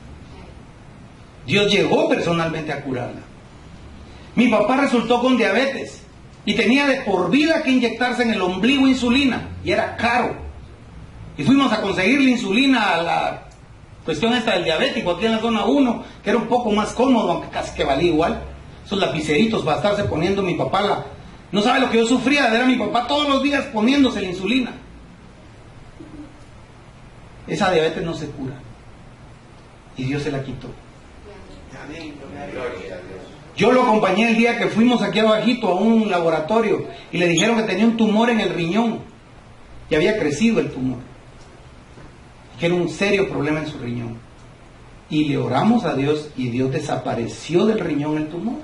Dios llegó personalmente a curarla. Mi papá resultó con diabetes y tenía de por vida que inyectarse en el ombligo insulina y era caro. Y fuimos a conseguir la insulina a la cuestión esta del diabético aquí en la zona 1, que era un poco más cómodo, aunque casi que valía igual. Esos lapiceritos para estarse poniendo mi papá. No sabe lo que yo sufría de ver a mi papá todos los días poniéndose la insulina. Esa diabetes no se cura. Y Dios se la quitó. Yo lo acompañé el día que fuimos aquí abajito a un laboratorio y le dijeron que tenía un tumor en el riñón y había crecido el tumor, que era un serio problema en su riñón, y le oramos a Dios y Dios desapareció del riñón el tumor.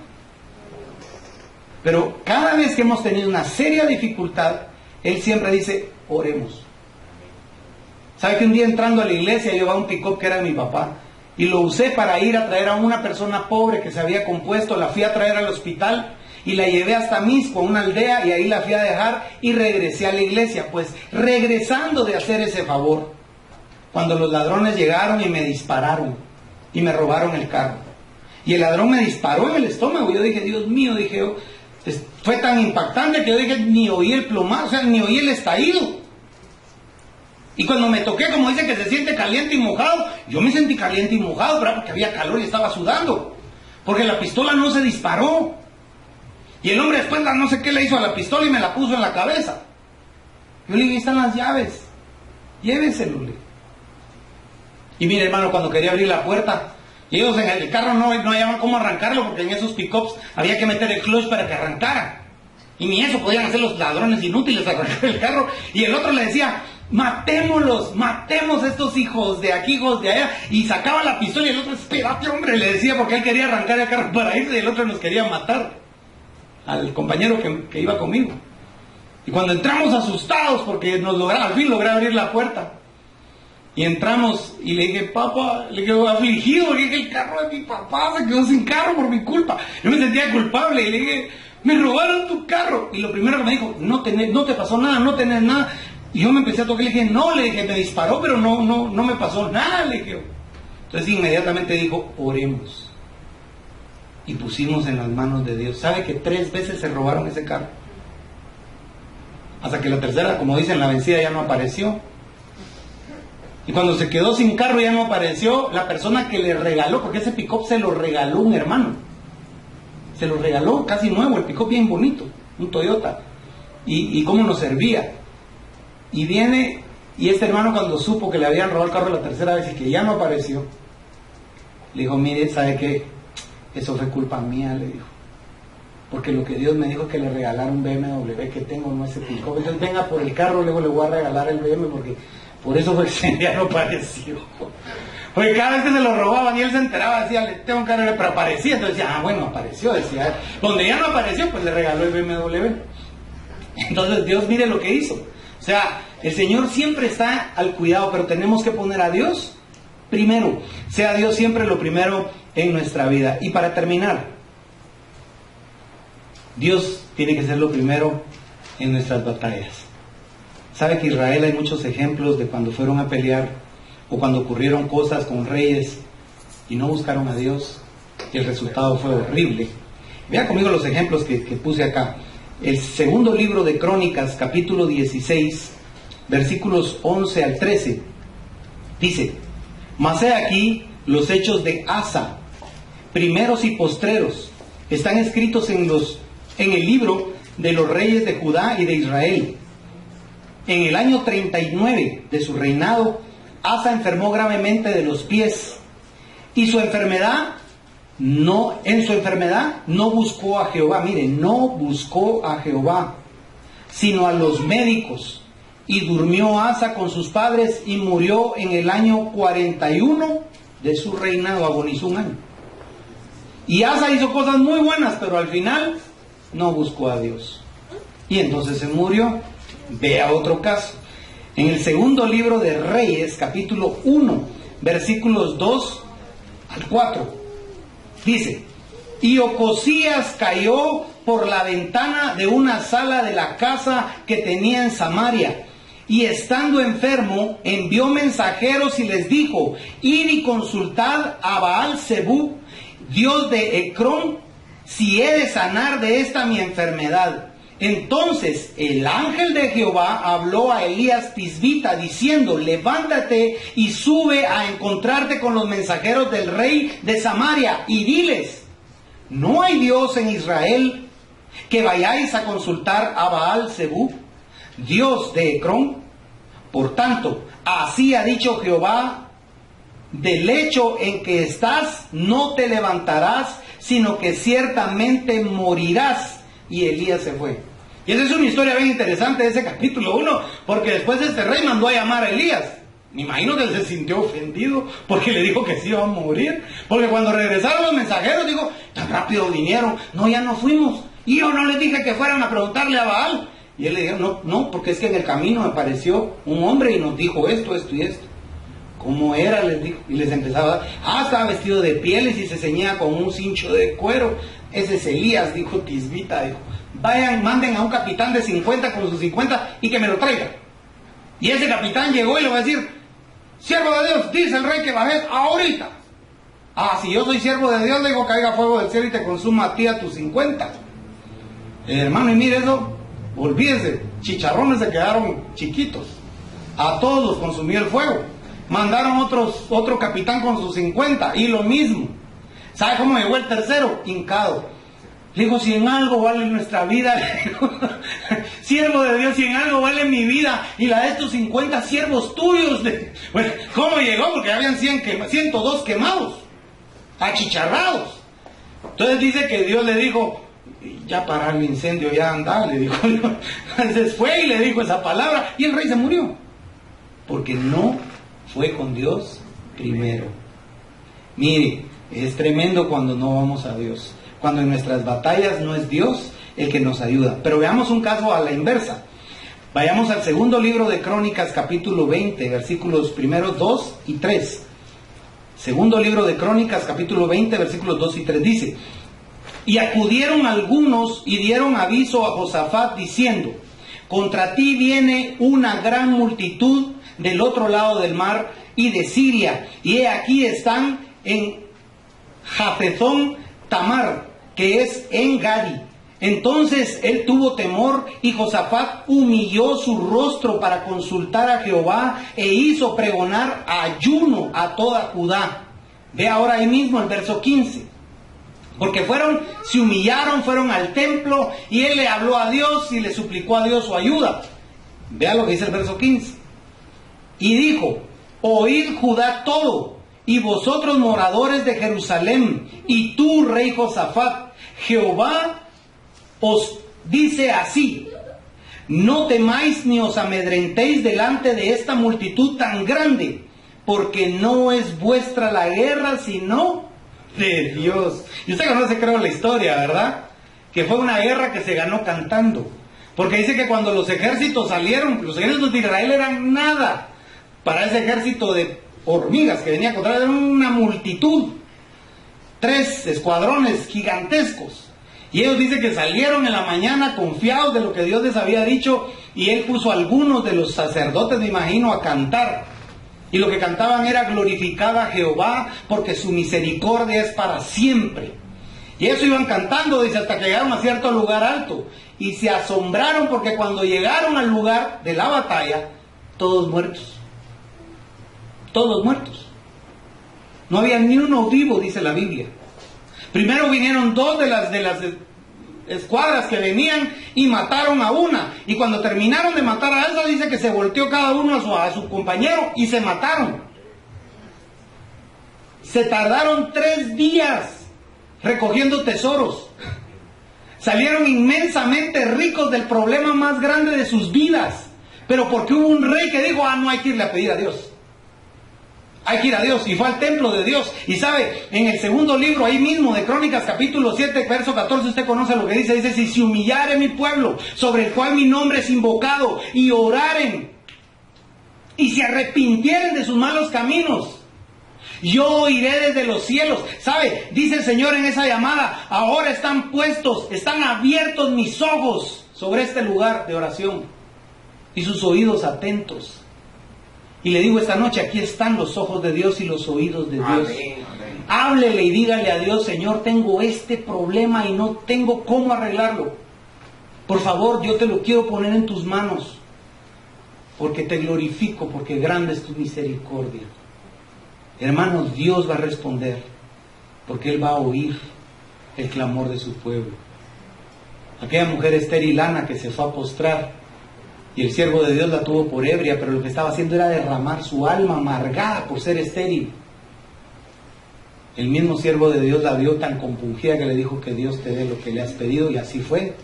Pero cada vez que hemos tenido una seria dificultad, Él siempre dice, oremos. ¿Sabe que un día entrando a la iglesia llevaba un pick-up que era de mi papá? Y lo usé para ir a traer a una persona pobre que se había compuesto. La fui a traer al hospital y la llevé hasta Misco, a una aldea, y ahí la fui a dejar y regresé a la iglesia. Pues regresando de hacer ese favor, cuando los ladrones llegaron y me dispararon y me robaron el carro. Y el ladrón me disparó en el estómago. Yo dije, Dios mío, dije yo, fue tan impactante que yo dije, ni oí el plomazo, o sea, ni oí el estallido. Y cuando me toqué, como dicen que se siente caliente y mojado, yo me sentí caliente y mojado, ¿verdad? Porque había calor y estaba sudando. Porque la pistola no se disparó. Y el hombre después no sé qué le hizo a la pistola y me la puso en la cabeza. Yo le dije, ahí están las llaves, lléveselo. Y mire, hermano, cuando quería abrir la puerta, y ellos en el carro no hallaban cómo arrancarlo, porque en esos pick-ups había que meter el clutch para que arrancara. Y ni eso podían hacer los ladrones inútiles, arrancar el carro. Y el otro le decía, matémoslos, matemos a estos hijos de aquí, hijos de allá. Y sacaba la pistola y el otro, espérate, hombre, le decía, porque él quería arrancar el carro para irse y el otro nos quería matar al compañero que iba conmigo. Y cuando entramos asustados, porque al fin logré abrir la puerta. Y entramos y le dije, papá, le dije, afligido, porque dije, el carro de mi papá se quedó sin carro por mi culpa. Yo me sentía culpable y le dije, me robaron tu carro. Y lo primero que me dijo, no te pasó nada, no tenés nada. Y yo me empecé a tocar y le dije, no, le dije, me disparó, pero no me pasó nada, le dije. Entonces inmediatamente dijo, oremos. Y pusimos en las manos de Dios. ¿Sabe que 3 veces se robaron ese carro? hasta que la tercera, como dicen, la vencida ya no apareció. Y cuando se quedó sin carro ya no apareció la persona que le regaló, porque ese pick-up se lo regaló un hermano. Se lo regaló casi nuevo, el pick-up bien bonito, un Toyota. Y cómo nos servía. Y viene, y este hermano cuando supo que le habían robado el carro la tercera vez y que ya no apareció, le dijo, mire, ¿sabe qué? Eso fue culpa mía, le dijo. Porque lo que Dios me dijo es que le regalara un BMW que tengo, no ese pick-up. Entonces venga por el carro, luego le voy a regalar el BMW porque por eso fue que ya no apareció. Porque cada vez que se lo robaban y él se enteraba, decía, le tengo que regalar, pero aparecía. Entonces decía, bueno, apareció, decía. Donde ya no apareció, pues le regaló el BMW. Entonces Dios, mire lo que hizo. O sea, el Señor siempre está al cuidado, pero tenemos que poner a Dios primero. Sea Dios siempre lo primero en nuestra vida. Y para terminar, Dios tiene que ser lo primero en nuestras batallas. Sabe que Israel hay muchos ejemplos de cuando fueron a pelear o cuando ocurrieron cosas con reyes y no buscaron a Dios y el resultado fue horrible. Vea conmigo los ejemplos que puse acá. El segundo libro de Crónicas, capítulo 16, versículos 11 al 13, dice: Mas he aquí los hechos de Asa, primeros y postreros, están escritos en el libro de los reyes de Judá y de Israel. En el año 39 de su reinado, Asa enfermó gravemente de los pies, y en su enfermedad no buscó a Jehová. Mire, no buscó a Jehová, sino a los médicos. Y durmió Asa con sus padres y murió en el año 41 de su reinado. Agonizó un año. Y Asa hizo cosas muy buenas, pero al final no buscó a Dios. Y entonces se murió. Vea otro caso. En el segundo libro de Reyes, capítulo 1, versículos 2 al 4, dice: Y Ocosías cayó por la ventana de una sala de la casa que tenía en Samaria, y estando enfermo, envió mensajeros y les dijo: Id y consultad a Baal-Zebub, dios de Ecrón, si he de sanar de esta mi enfermedad. Entonces el ángel de Jehová habló a Elías Tisbita diciendo: Levántate y sube a encontrarte con los mensajeros del rey de Samaria y diles: ¿no hay Dios en Israel que vayáis a consultar a Baal-Zebub, dios de Ecrón? Por tanto, así ha dicho Jehová: del lecho en que estás no te levantarás, sino que ciertamente morirás. Y Elías se fue. Y esa es una historia bien interesante de ese capítulo 1, porque después este rey mandó a llamar a Elías. Me imagino que él se sintió ofendido porque le dijo que sí iba a morir. Porque cuando regresaron los mensajeros, dijo: tan rápido vinieron. No, ya no fuimos. Y yo no les dije que fueran a preguntarle a Baal. Y él le dijo: no, porque es que en el camino me apareció un hombre y nos dijo esto, esto y esto. ¿Cómo era? Les dijo. Y les empezaba a dar: estaba vestido de pieles y se ceñía con un cincho de cuero. Ese es Elías, dijo Tisbita. Dijo: vayan, manden a un capitán de 50 con sus 50 y que me lo traiga. Y ese capitán llegó y le va a decir: siervo de Dios, dice el rey que bajes ahorita. Si yo soy siervo de Dios, le digo: caiga fuego del cielo y te consuma a ti a tus 50. Hermano, y mire eso, olvídese, chicharrones se quedaron chiquitos. A todos los consumió el fuego. Mandaron otro capitán con sus 50 y lo mismo. ¿Sabe cómo llegó el tercero? Hincado. Le digo: si en algo vale nuestra vida, le digo, siervo de Dios, si en algo vale mi vida y la de estos 50 siervos tuyos. Bueno, ¿cómo llegó? Porque habían 102 quemados, achicharrados. Entonces dice que Dios le dijo: ya para el incendio, ya anda, le dijo. Entonces fue y le dijo esa palabra y el rey se murió. Porque no fue con Dios primero. Mire, es tremendo cuando no vamos a Dios. Cuando en nuestras batallas no es Dios el que nos ayuda. Pero veamos un caso a la inversa. Vayamos al segundo libro de Crónicas, capítulo 20, versículos primeros 2 y 3. Segundo libro de Crónicas, capítulo 20, versículos 2 y 3 dice: Y acudieron algunos y dieron aviso a Josafat diciendo: contra ti viene una gran multitud del otro lado del mar y de Siria, y he aquí están en Jafezón Tamar, que es En Gadi. Entonces él tuvo temor y Josafat humilló su rostro para consultar a Jehová e hizo pregonar ayuno a toda Judá. Ve ahora ahí mismo el verso 15. Porque se humillaron, fueron al templo y él le habló a Dios y le suplicó a Dios su ayuda. Vea lo que dice el verso 15. Y dijo: oíd Judá todo, y vosotros moradores de Jerusalén, y tú, rey Josafat, Jehová os dice así: no temáis ni os amedrentéis delante de esta multitud tan grande, porque no es vuestra la guerra, sino de Dios. Y usted conoce, creo, la historia, ¿verdad? Que fue una guerra que se ganó cantando. Porque dice que cuando los ejércitos salieron, los ejércitos de Israel eran nada para ese ejército de hormigas que venía contra él. Era una multitud, 3 escuadrones gigantescos. Y ellos dicen que salieron en la mañana confiados de lo que Dios les había dicho, y él puso a algunos de los sacerdotes, me imagino, a cantar. Y lo que cantaban era: glorificada Jehová, porque su misericordia es para siempre. Y eso iban cantando, dice, hasta que llegaron a cierto lugar alto. Y se asombraron porque cuando llegaron al lugar de la batalla, todos muertos. Todos muertos. No había ni uno vivo, dice la Biblia. Primero vinieron 2 de las escuadras que venían y mataron a una. Y cuando terminaron de matar a esa, dice que se volteó cada uno a su compañero y se mataron. Se tardaron 3 días recogiendo tesoros. Salieron inmensamente ricos del problema más grande de sus vidas. Pero porque hubo un rey que dijo: no, hay que irle a pedir a Dios. Hay que ir a Dios, y fue al templo de Dios. Y sabe, en el segundo libro, ahí mismo, de Crónicas, capítulo 7, verso 14, usted conoce lo que dice. Dice: si se humillare mi pueblo, sobre el cual mi nombre es invocado, y oraren, y se arrepintieren de sus malos caminos, yo oiré desde los cielos. ¿Sabe? Dice el Señor en esa llamada: ahora están abiertos mis ojos sobre este lugar de oración, y sus oídos atentos. Y le digo esta noche: aquí están los ojos de Dios y los oídos de Dios. Amén. Háblele y dígale a Dios: Señor, tengo este problema y no tengo cómo arreglarlo. Por favor, yo te lo quiero poner en tus manos, porque te glorifico, porque grande es tu misericordia. Hermanos, Dios va a responder, porque Él va a oír el clamor de su pueblo. Aquella mujer estéril, Ana, que se fue a postrar, y el siervo de Dios la tuvo por ebria, pero lo que estaba haciendo era derramar su alma amargada por ser estéril. El mismo siervo de Dios la vio tan compungida que le dijo: que Dios te dé lo que le has pedido. Y así fue.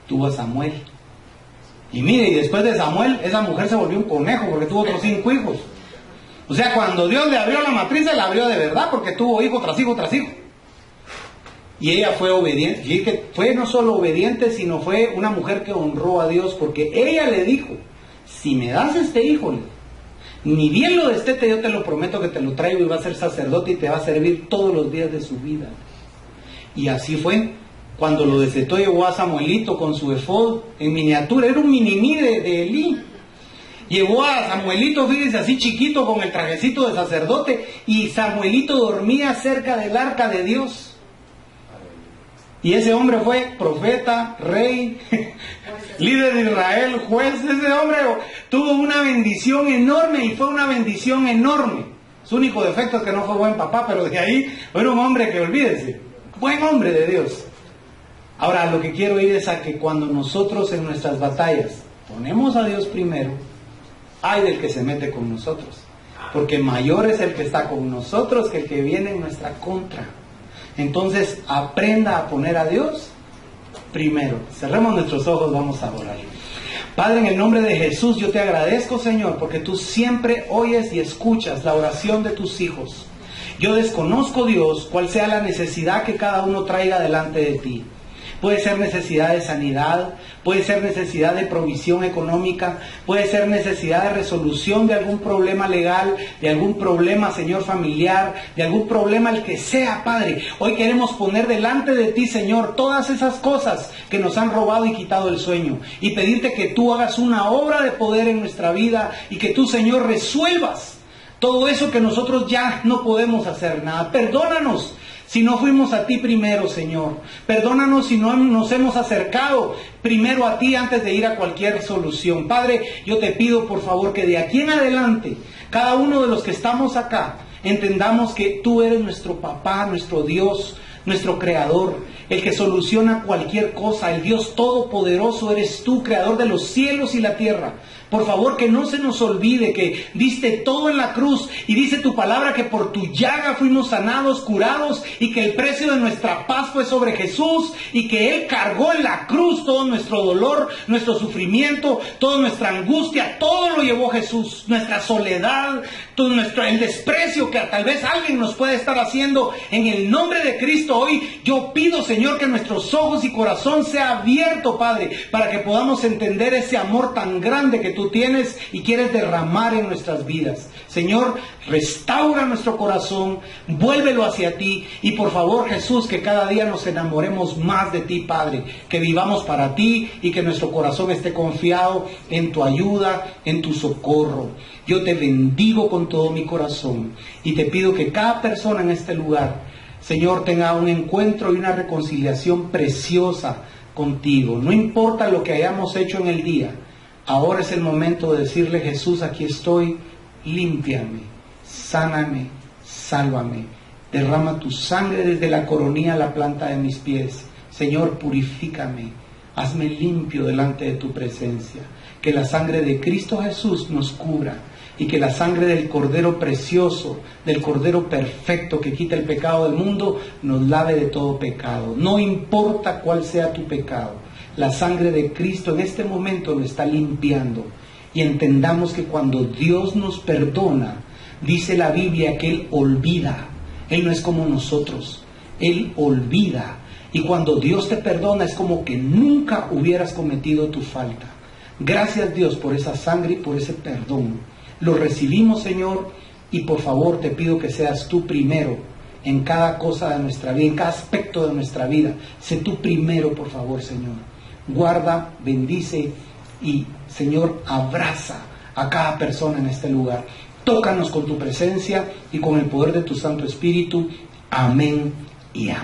Tuvo a Samuel. Y mire, y después de Samuel, esa mujer se volvió un conejo, porque tuvo otros 5 hijos. O sea, cuando Dios le abrió la matriz, se la abrió de verdad, porque tuvo hijo tras hijo tras hijo. Y ella fue obediente. Y que fue no solo obediente, sino fue una mujer que honró a Dios, porque ella le dijo: si me das este hijo, ni bien lo destete, yo te lo prometo que te lo traigo, y va a ser sacerdote y te va a servir todos los días de su vida. Y así fue. Cuando lo destetó, llevó a Samuelito con su efod en miniatura. Era un minimí de Elí. Llevó a Samuelito, fíjese, así chiquito, con el trajecito de sacerdote, y Samuelito dormía cerca del arca de Dios. Y ese hombre fue profeta, rey, líder de Israel, juez. Ese hombre tuvo una bendición enorme, y fue una bendición enorme. Su único defecto es que no fue buen papá, pero de ahí era un hombre que, olvídese, buen hombre de Dios. Ahora, lo que quiero ir es a que cuando nosotros en nuestras batallas ponemos a Dios primero, ay del que se mete con nosotros, porque mayor es el que está con nosotros que el que viene en nuestra contra. Entonces, aprenda a poner a Dios primero. Cerremos nuestros ojos, vamos a orar. Padre, en el nombre de Jesús, yo te agradezco, Señor, porque tú siempre oyes y escuchas la oración de tus hijos. Yo desconozco, Dios, cuál sea la necesidad que cada uno traiga delante de ti. Puede ser necesidad de sanidad, puede ser necesidad de provisión económica, puede ser necesidad de resolución de algún problema legal, de algún problema, Señor, familiar, de algún problema el que sea, Padre. Hoy queremos poner delante de ti, Señor, todas esas cosas que nos han robado y quitado el sueño, y pedirte que tú hagas una obra de poder en nuestra vida, y que tú, Señor, resuelvas todo eso que nosotros ya no podemos hacer nada. Perdónanos si no fuimos a ti primero, Señor. Perdónanos si no nos hemos acercado primero a ti antes de ir a cualquier solución. Padre, yo te pido por favor que de aquí en adelante, cada uno de los que estamos acá, entendamos que tú eres nuestro papá, nuestro Dios, nuestro creador, el que soluciona cualquier cosa, el Dios todopoderoso eres tú, creador de los cielos y la tierra. Por favor, que no se nos olvide que diste todo en la cruz y dice tu palabra que por tu llaga fuimos sanados, curados, y que el precio de nuestra paz fue sobre Jesús y que Él cargó en la cruz todo nuestro dolor, nuestro sufrimiento, toda nuestra angustia, todo lo llevó Jesús, nuestra soledad, todo el desprecio que tal vez alguien nos puede estar haciendo. En el nombre de Cristo hoy yo pido, Señor, que nuestros ojos y corazón sea abierto, Padre, para que podamos entender ese amor tan grande que tú tienes y quieres derramar en nuestras vidas. Señor, restaura nuestro corazón, vuélvelo hacia ti, y por favor, Jesús, que cada día nos enamoremos más de ti, Padre, que vivamos para ti y que nuestro corazón esté confiado en tu ayuda, en tu socorro. Yo te bendigo con todo mi corazón y te pido que cada persona en este lugar, Señor, tenga un encuentro y una reconciliación preciosa contigo. No importa lo que hayamos hecho en el día, ahora es el momento de decirle: Jesús, aquí estoy, límpiame, sáname, sálvame, derrama tu sangre desde la coronilla a la planta de mis pies. Señor, purifícame, hazme limpio delante de tu presencia. Que la sangre de Cristo Jesús nos cubra y que la sangre del Cordero precioso, del Cordero perfecto que quita el pecado del mundo, nos lave de todo pecado. No importa cuál sea tu pecado, la sangre de Cristo en este momento lo está limpiando. Y entendamos que cuando Dios nos perdona, dice la Biblia que Él olvida. Él no es como nosotros, Él olvida. Y cuando Dios te perdona es como que nunca hubieras cometido tu falta. Gracias, Dios, por esa sangre y por ese perdón. Lo recibimos, Señor, y por favor te pido que seas tú primero en cada cosa de nuestra vida, en cada aspecto de nuestra vida. Sé tú primero, por favor, Señor. Guarda, bendice y, Señor, abraza a cada persona en este lugar. Tócanos con tu presencia y con el poder de tu Santo Espíritu. Amén y amén.